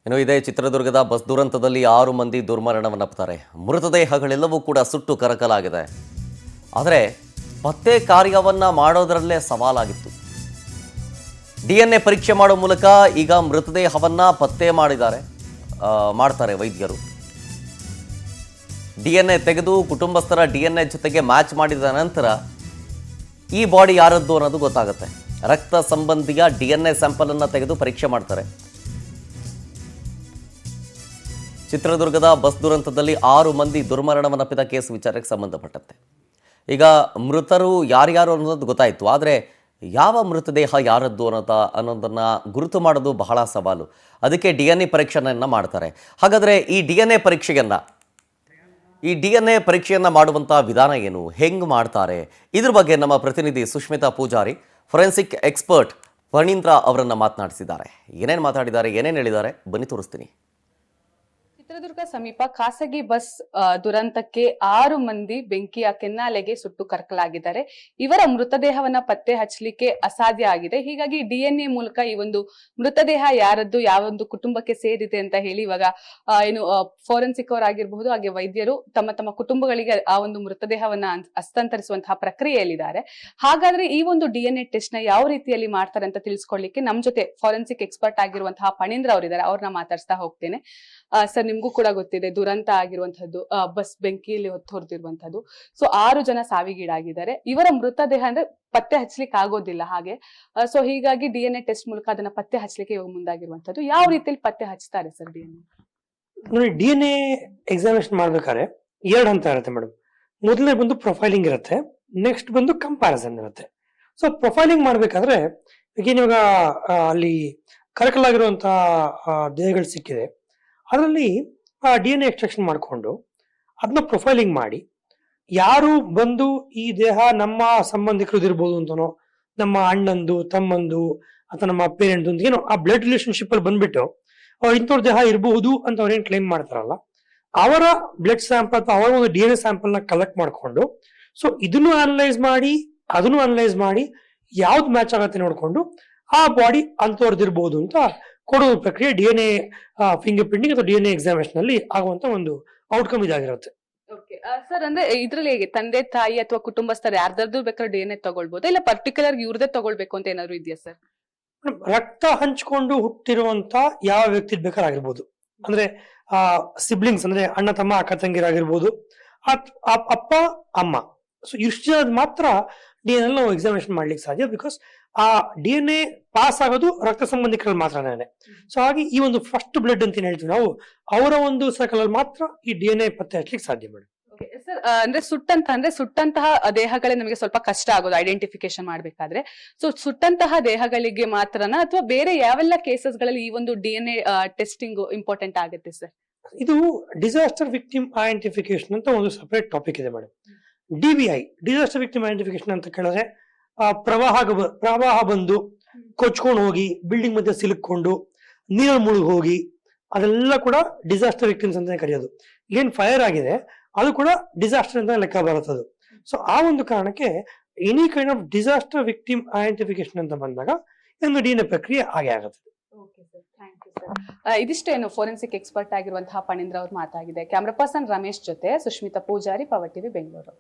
ಇನ್ನು ಇದೇ ಚಿತ್ರದುರ್ಗದ ಬಸ್ ದುರಂತದಲ್ಲಿ 6 ಮಂದಿ ದುರ್ಮರಣವನ್ನಪ್ತಾರೆ. ಮೃತದೇಹಗಳೆಲ್ಲವೂ ಕೂಡ ಸುಟ್ಟು ಕರಕಲಾಗಿದೆ. ಆದರೆ ಪತ್ತೆ ಕಾರ್ಯವನ್ನ ಮಾಡೋದರಲ್ಲೇ ಸವಾಲಾಗಿತ್ತು. DNA ಪರೀಕ್ಷೆ ಮಾಡೋ ಮೂಲಕ ಈಗ ಮೃತದೇಹವನ್ನ ಪತ್ತೆ ಮಾಡ್ತಾರೆ ವೈದ್ಯರು. DNA ತೆಗೆದು ಕುಟುಂಬಸ್ಥರ DNA ಜೊತೆಗೆ ಮ್ಯಾಚ್ ಮಾಡಿದ ನಂತರ ಈ ಬಾಡಿ ಯಾರದ್ದು ಅನ್ನೋದು ಗೊತ್ತಾಗುತ್ತೆ. ರಕ್ತ ಸಂಬಂಧಿಯ DNA ಸ್ಯಾಂಪಲ್ ಅನ್ನು ತೆಗೆದು ಪರೀಕ್ಷೆ ಮಾಡ್ತಾರೆ. ಚಿತ್ರದುರ್ಗದ ಬಸ್ ದುರಂತದಲ್ಲಿ 6 ಮಂದಿ ದುರ್ಮರಣವನ್ನಪ್ಪಿದ ಕೇಸ್ ವಿಚಾರಕ್ಕೆ ಸಂಬಂಧಪಟ್ಟಂತೆ ಈಗ ಮೃತರು ಯಾರ್ಯಾರು ಅನ್ನೋದು ಗೊತ್ತಾಯಿತು. ಆದರೆ ಯಾವ ಮೃತದೇಹ ಯಾರದ್ದು ಅನ್ನೋದನ್ನು ಗುರುತು ಮಾಡೋದು ಬಹಳ ಸವಾಲು. ಅದಕ್ಕೆ DNA ಪರೀಕ್ಷೆಯನ್ನು ಮಾಡ್ತಾರೆ. ಹಾಗಾದರೆ ಈ DNA ಪರೀಕ್ಷೆಯನ್ನು ಮಾಡುವಂಥ ವಿಧಾನ ಏನು, ಹೆಂಗೆ ಮಾಡ್ತಾರೆ, ಇದ್ರ ಬಗ್ಗೆ ನಮ್ಮ ಪ್ರತಿನಿಧಿ ಸುಷ್ಮಿತಾ ಪೂಜಾರಿ ಫೊರೆನ್ಸಿಕ್ ಎಕ್ಸ್ಪರ್ಟ್ ಫಣೀಂದ್ರ ಅವರನ್ನು ಮಾತನಾಡಿಸಿದ್ದಾರೆ. ಏನೇನು ಮಾತಾಡಿದ್ದಾರೆ, ಏನೇನು ಹೇಳಿದ್ದಾರೆ ಬನ್ನಿ ತೋರಿಸ್ತೀನಿ. ಚಿತ್ರದುರ್ಗ ಸಮೀಪ ಖಾಸಗಿ ಬಸ್ ದುರಂತಕ್ಕೆ 6 ಮಂದಿ ಬೆಂಕಿಯ ಕೆನ್ನಾಲೆಗೆ ಸುಟ್ಟು ಕರಕಲಾಗಿದ್ದಾರೆ. ಇವರ ಮೃತದೇಹವನ್ನ ಪತ್ತೆ ಹಚ್ಚಲಿಕ್ಕೆ ಅಸಾಧ್ಯ ಆಗಿದೆ. ಹೀಗಾಗಿ DNA ಮೂಲಕ ಈ ಒಂದು ಮೃತದೇಹ ಯಾರದ್ದು, ಯಾವೊಂದು ಕುಟುಂಬಕ್ಕೆ ಸೇರಿದೆ ಅಂತ ಹೇಳಿ ಇವಾಗ ಫೋರೆನ್ಸಿಕ್ ಅವರಾಗಿರಬಹುದು, ಹಾಗೆ ವೈದ್ಯರು ತಮ್ಮ ಕುಟುಂಬಗಳಿಗೆ ಆ ಒಂದು ಮೃತದೇಹವನ್ನ ಹಸ್ತಾಂತರಿಸುವಂತಹ ಪ್ರಕ್ರಿಯೆಯಲ್ಲಿದ್ದಾರೆ. ಹಾಗಾದ್ರೆ ಈ ಒಂದು DNA ಟೆಸ್ಟ್ ನ ಯಾವ ರೀತಿಯಲ್ಲಿ ಮಾಡ್ತಾರೆ ಅಂತ ತಿಳಿಸ್ಕೊಡ್ಲಿಕ್ಕೆ ನಮ್ ಜೊತೆ ಫೋರೆನ್ಸಿಕ್ ಎಕ್ಸ್ಪರ್ಟ್ ಆಗಿರುವಂತಹ ಫಣೀಂದ್ರ ಅವರಿದ್ದಾರೆ. ಅವ್ರನ್ನ ಮಾತಾಡ್ಸ್ತಾ ಹೋಗ್ತೇನೆ. ಸರ್, ನಿಮ್ಗೂ ಕೂಡ ಗೊತ್ತಿದೆ ದುರಂತ ಆಗಿರುವಂತಹದ್ದು, ಬಸ್ ಬೆಂಕಿಯಲ್ಲಿ ಹೊತ್ತಿರುವಂತಹದ್ದು. ಸೊ 6 ಜನ ಸಾವಿಗೀಡಾಗಿದ್ದಾರೆ. ಇವರ ಮೃತದೇಹ ಅಂದ್ರೆ ಪತ್ತೆ ಹಚ್ಚಲಿಕ್ಕೆ ಆಗೋದಿಲ್ಲ. ಹಾಗೆ ಸೊ ಹೀಗಾಗಿ DNA ಟೆಸ್ಟ್ ಮೂಲಕ ಅದನ್ನ ಪತ್ತೆ ಹಚ್ಚಲಿಕ್ಕೆ ಇವಾಗ ಮುಂದಾಗಿರುವಂತದ್ದು. ಯಾವ ರೀತಿಯಲ್ಲಿ ಪತ್ತೆ ಹಚ್ತಾರೆ ಸರ್ DNA? ನೋಡಿ, DNA ಎಕ್ಸಾಮಿನೇಷನ್ ಮಾಡ್ಬೇಕಾದ್ರೆ 2 ಹಂತ ಇರುತ್ತೆ ಮೇಡಮ್. ಮೊದಲನೇ ಬಂದು ಪ್ರೊಫೈಲಿಂಗ್ ಇರುತ್ತೆ, ನೆಕ್ಸ್ಟ್ ಬಂದು ಕಂಪ್ಯಾರಿಸನ್ ಇರುತ್ತೆ. ಸೊ ಪ್ರೊಫೈಲಿಂಗ್ ಮಾಡ್ಬೇಕಾದ್ರೆ ಇವಾಗ ಅಲ್ಲಿ ಕರಕಲಾಗಿರುವಂತಹ ದೇಹಗಳು ಸಿಕ್ಕಿದೆ, ಅದರಲ್ಲಿ DNA ಎಕ್ಸ್ಟ್ರಾಕ್ಷನ್ ಮಾಡಿಕೊಂಡು ಅದನ್ನ ಪ್ರೊಫೈಲಿಂಗ್ ಮಾಡಿ ಯಾರು ಬಂದು ಈ ದೇಹ ನಮ್ಮ ಸಂಬಂಧಿಕರು ಇರ್ಬೋದು ಅಂತನೋ, ನಮ್ಮ ಅಣ್ಣಂದು, ತಮ್ಮಂದು ಅಥವಾ ನಮ್ಮ ಪೇರೆಂಟ್ ಅಂತ ಏನೋ ಆ ಬ್ಲಡ್ ರಿಲೇಶನ್ಶಿಪ್ ಅಲ್ಲಿ ಬಂದ್ಬಿಟ್ಟು ಇಂಥವ್ರ ದೇಹ ಇರಬಹುದು ಅಂತ ಅವ್ರೇನ್ ಕ್ಲೈಮ್ ಮಾಡ್ತಾರಲ್ಲ, ಅವರ ಬ್ಲಡ್ ಸ್ಯಾಂಪಲ್ ಅಥವಾ ಅವರ ಒಂದು DNA ಸ್ಯಾಂಪಲ್ ನ ಕಲೆಕ್ಟ್ ಮಾಡಿಕೊಂಡು ಸೊ ಇದನ್ನು ಅನಲೈಸ್ ಮಾಡಿ ಅದನ್ನು ಅನಲೈಸ್ ಮಾಡಿ ಯಾವ್ದು ಮ್ಯಾಚ್ ಆಗತ್ತೆ ನೋಡ್ಕೊಂಡು ಆ ಬಾಡಿ ಅಂತವ್ರದ್ದಿರ್ಬೋದು ಅಂತ ಕೊಡುವ ಪ್ರಕ್ರಿಯೆ DNA ಫಿಂಗರ್ ಪ್ರಿಂಟಿಂಗ್ ಅಥವಾ DNA ಎಕ್ಸಾಮಿನೇಷನ್ ಅಲ್ಲಿ ಆಗುವಂತ ಒಂದು ಔಟ್ಕಮ್ ಇದಾಗಿರುತ್ತೆ. ಸರ್, ಅಂದ್ರೆ ಇದ್ರಲ್ಲಿ ಹೇಗೆ ತಂದೆ ತಾಯಿ ಅಥವಾ ಕುಟುಂಬಸ್ಥರು ಯಾರ್ದಾದ್ರು ಬೇಕಾದ್ರೆ DNA ತಗೊಳ್ಬಹುದು, ಇಲ್ಲ ಪರ್ಟಿಕ್ಯುಲರ್ ಇವ್ರದೇ ತಗೊಳ್ಬೇಕು ಅಂತ ಏನಾದ್ರು ಇದೆಯಾ ಸರ್? ರಕ್ತ ಹಂಚ್ಕೊಂಡು ಹುಟ್ಟಿರುವಂತ ಯಾವ ವ್ಯಕ್ತಿ ಬೇಕಾಗಿರ್ಬೋದು, ಅಂದ್ರೆ ಸಿಬ್ಲಿಂಗ್ಸ್ ಅಂದ್ರೆ ಅಣ್ಣ ತಮ್ಮ ಅಕ್ಕ ತಂಗಿರಾಗಿರ್ಬೋದು, ಅಪ್ಪ ಅಮ್ಮ, ಸೊ ಇಷ್ಟು ಜನದ ಮಾತ್ರ DNA ನಾವು ಎಕ್ಸಾಮಿನೇಷನ್ ಮಾಡ್ಲಿಕ್ಕೆ ಸಾಧ್ಯ. ಬಿಕಾಸ್ ಆ DNA ಪಾಸ್ ಆಗೋದು ರಕ್ತ ಸಂಬಂಧಿಕರಲ್ಲಿ ಮಾತ್ರನೇ. ಸೊ ಹಾಗೆ ಈ ಒಂದು ಫಸ್ಟ್ ಬ್ಲಡ್ ಅಂತ ಏನ್ ಹೇಳ್ತೀವಿ ನಾವು, ಅವರ ಒಂದು ಸರ್ಕಲ್ ಅಲ್ಲಿ ಮಾತ್ರ ಈ DNA ಪತ್ತೆ ಹಚ್ಚಲಿಕ್ಕೆ ಸಾಧ್ಯ ಮೇಡಮ್. ಸರ್, ಅಂದ್ರೆ ಸುಟ್ಟಂತಹ ದೇಹಗಳೇ ನಮಗೆ ಸ್ವಲ್ಪ ಕಷ್ಟ ಆಗೋದು ಐಡೆಂಟಿಫಿಕೇಶನ್ ಮಾಡ್ಬೇಕಾದ್ರೆ. ಸೊ ಸುಟ್ಟಂತಹ ದೇಹಗಳಿಗೆ ಮಾತ್ರನಾ ಅಥವಾ ಬೇರೆ ಯಾವೆಲ್ಲ ಕೇಸಸ್ ಗಳಲ್ಲಿ ಈ ಒಂದು DNA ಟೆಸ್ಟಿಂಗ್ ಇಂಪಾರ್ಟೆಂಟ್ ಆಗುತ್ತೆ ಸರ್? ಇದು ಡಿಸಾಸ್ಟರ್ ವಿಕ್ಟಿಮ್ ಐಡೆಂಟಿಫಿಕೇಶನ್ ಅಂತ ಒಂದು ಸಪರೇಟ್ ಟಾಪಿಕ್ ಇದೆ madam. DVI disaster victim identification ಅಂತ ಕೇಳಿದ್ರೆ ಪ್ರವಾಹ ಬಂದು ಕೊಚ್ಕೊಂಡು ಹೋಗಿ ಬಿಲ್ಡಿಂಗ್ ಮಧ್ಯೆ ಸಿಲುಕೊಂಡು ನೀರಲ್ಲಿ ಮುಳುಗಿ ಹೋಗಿ ಅದೆಲ್ಲ ಕೂಡ ಡಿಸಾಸ್ಟರ್ ವಿಕ್ಟಿಮ್ಸ್ ಅಂತ ಕರೆಯೋದು. ಏನ್ ಫೈರ್ ಆಗಿದೆ ಅದು ಕೂಡ ಡಿಸಾಸ್ಟರ್ ಅಂತ ಲೆಕ್ಕ ಬರುತ್ತದು. ಸೊ ಆ ಒಂದು ಕಾರಣಕ್ಕೆ any kind of disaster victim identification ಅಂತ ಬಂದಾಗ ಒಂದು DNA ಪ್ರಕ್ರಿಯೆ ಹಾಗೆ ಆಗುತ್ತೆ. ಇದಿಷ್ಟೇನು ಫೋರೆನ್ಸಿಕ್ ಎಕ್ಸ್ಪರ್ಟ್ ಆಗಿರುವಂತಹ ಫಣೀಂದ್ರ ಅವ್ರ ಮಾತಾಗಿದೆ. ಕ್ಯಾಮ್ರಾ ಪರ್ಸನ್ ರಮೇಶ್ ಜೊತೆ ಸುಷ್ಮಿತಾ ಪೂಜಾರಿ, ಪವರ್ ಟಿವಿ, ಬೆಂಗಳೂರು.